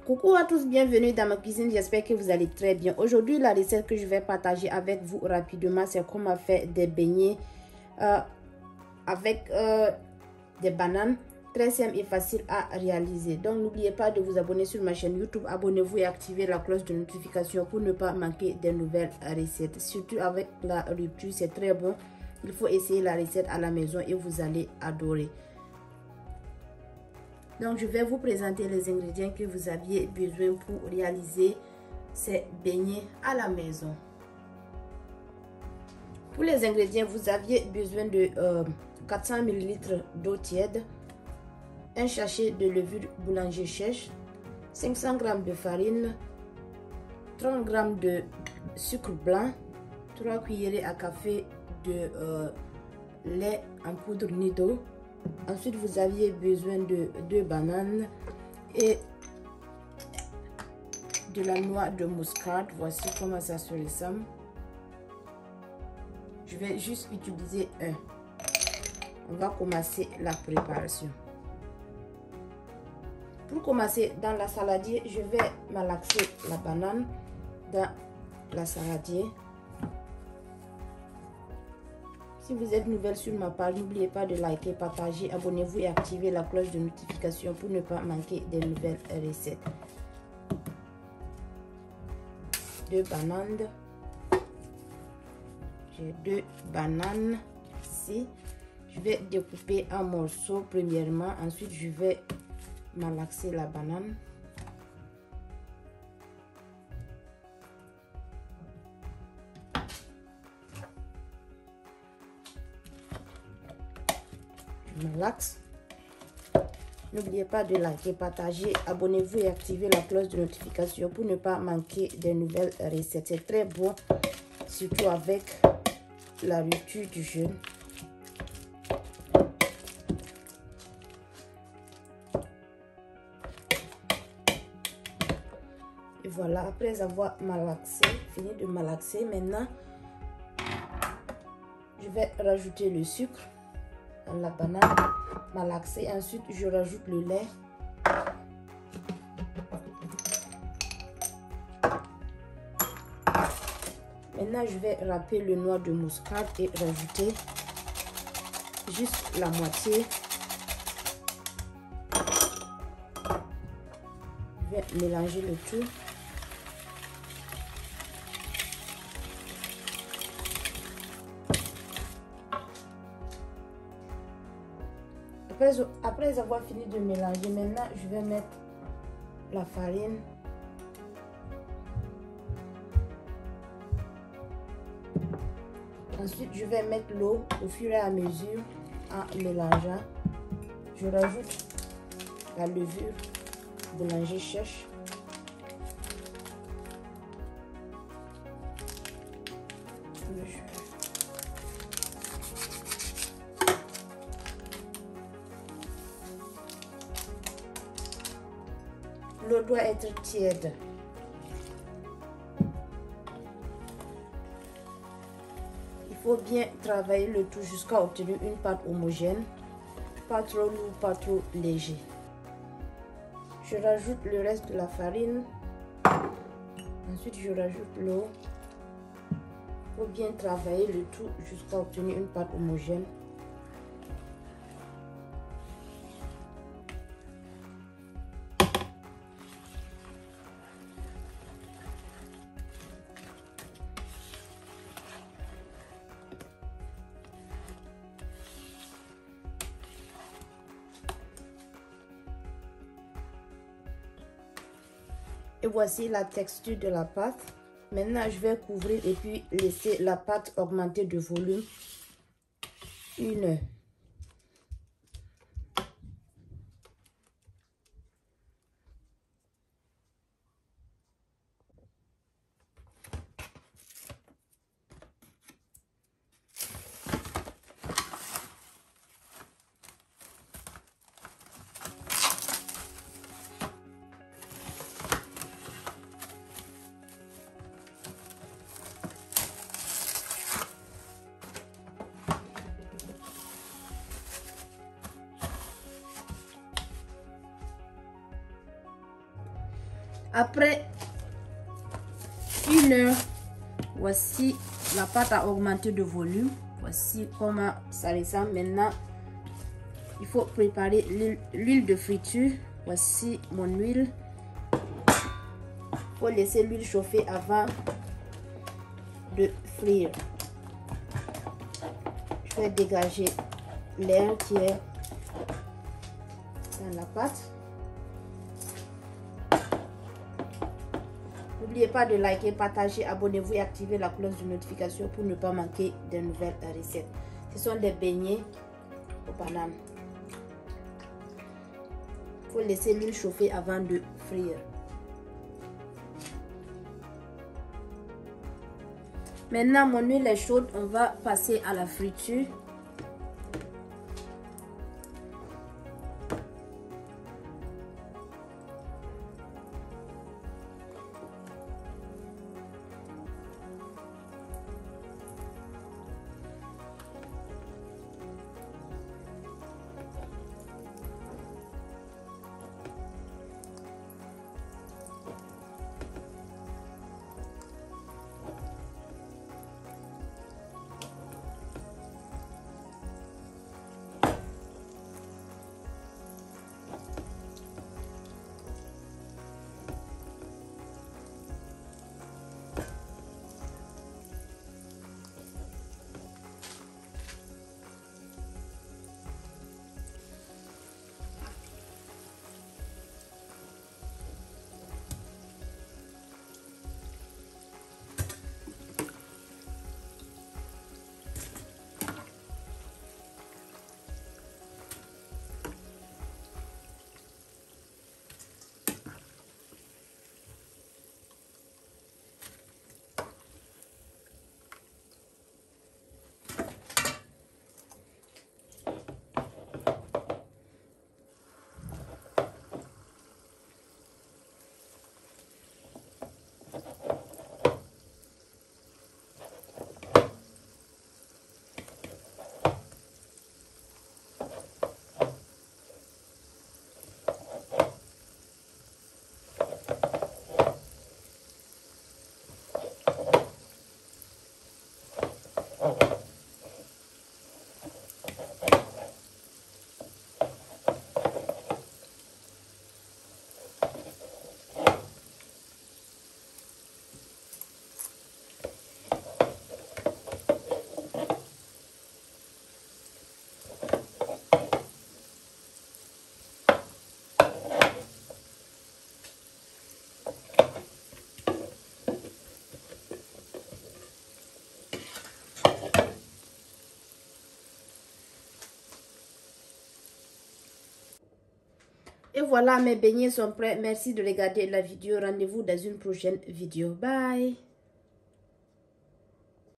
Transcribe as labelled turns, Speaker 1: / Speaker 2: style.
Speaker 1: Coucou à tous, bienvenue dans ma cuisine, j'espère que vous allez très bien. Aujourd'hui, la recette que je vais partager avec vous rapidement, c'est comment faire des beignets avec des bananes. Très simple et facile à réaliser. Donc, n'oubliez pas de vous abonner sur ma chaîne YouTube. Abonnez-vous et activez la cloche de notification pour ne pas manquer des nouvelles recettes. Surtout avec la rupture, c'est très bon. Il faut essayer la recette à la maison et vous allez adorer. Donc, je vais vous présenter les ingrédients que vous aviez besoin pour réaliser ces beignets à la maison. Pour les ingrédients, vous aviez besoin de 400 ml d'eau tiède, un sachet de levure boulanger sèche, 500 g de farine, 30 g de sucre blanc, 3 cuillerées à café de lait en poudre nido. Ensuite, vous aviez besoin de 2 bananes et de la noix de muscade. Voici comment ça se ressemble. Je vais juste utiliser un. On va commencer la préparation. Pour commencer, dans la saladier, je vais malaxer la banane dans la saladier. Si vous êtes nouvelle sur ma page, n'oubliez pas de liker, partager, abonnez-vous et activez la cloche de notification pour ne pas manquer des nouvelles recettes. 2 bananes. J'ai 2 bananes ici. Je vais découper en morceaux premièrement. Ensuite, je vais malaxer la banane. Malaxe. N'oubliez pas de liker, partager, abonnez-vous et activez la cloche de notification pour ne pas manquer des nouvelles recettes. C'est très bon, surtout avec la rupture du jeûne. Et voilà, après avoir malaxé, fini de malaxer, maintenant je vais rajouter le sucre dans la banane malaxée. Ensuite, je rajoute le lait. Maintenant, je vais râper le noix de muscade et rajouter juste la moitié. Je vais mélanger le tout. Après avoir fini de mélanger, maintenant je vais mettre la farine. Ensuite, je vais mettre l'eau au fur et à mesure en mélangeant. Je rajoute la levure boulanger sèche. L'eau doit être tiède. Il faut bien travailler le tout jusqu'à obtenir une pâte homogène, pas trop lourd, pas trop léger. Je rajoute le reste de la farine. Ensuite, je rajoute l'eau. Il faut bien travailler le tout jusqu'à obtenir une pâte homogène. Et voici la texture de la pâte. Maintenant, je vais couvrir et puis laisser la pâte augmenter de volume 1 heure. Après 1 heure, voici la pâte a augmenté de volume. Voici comment ça ressemble. Maintenant, il faut préparer l'huile de friture. Voici mon huile. Il faut laisser l'huile chauffer avant de frire. Je vais dégager l'air qui est dans la pâte. N'oubliez pas de liker, partager, abonnez-vous et activer la cloche de notification pour ne pas manquer de nouvelles recettes. Ce sont des beignets aux bananes. Il faut laisser l'huile chauffer avant de frire. Maintenant, mon huile est chaude. On va passer à la friture. Et voilà, mes beignets sont prêts. Merci de regarder la vidéo. Rendez-vous dans une prochaine vidéo. Bye!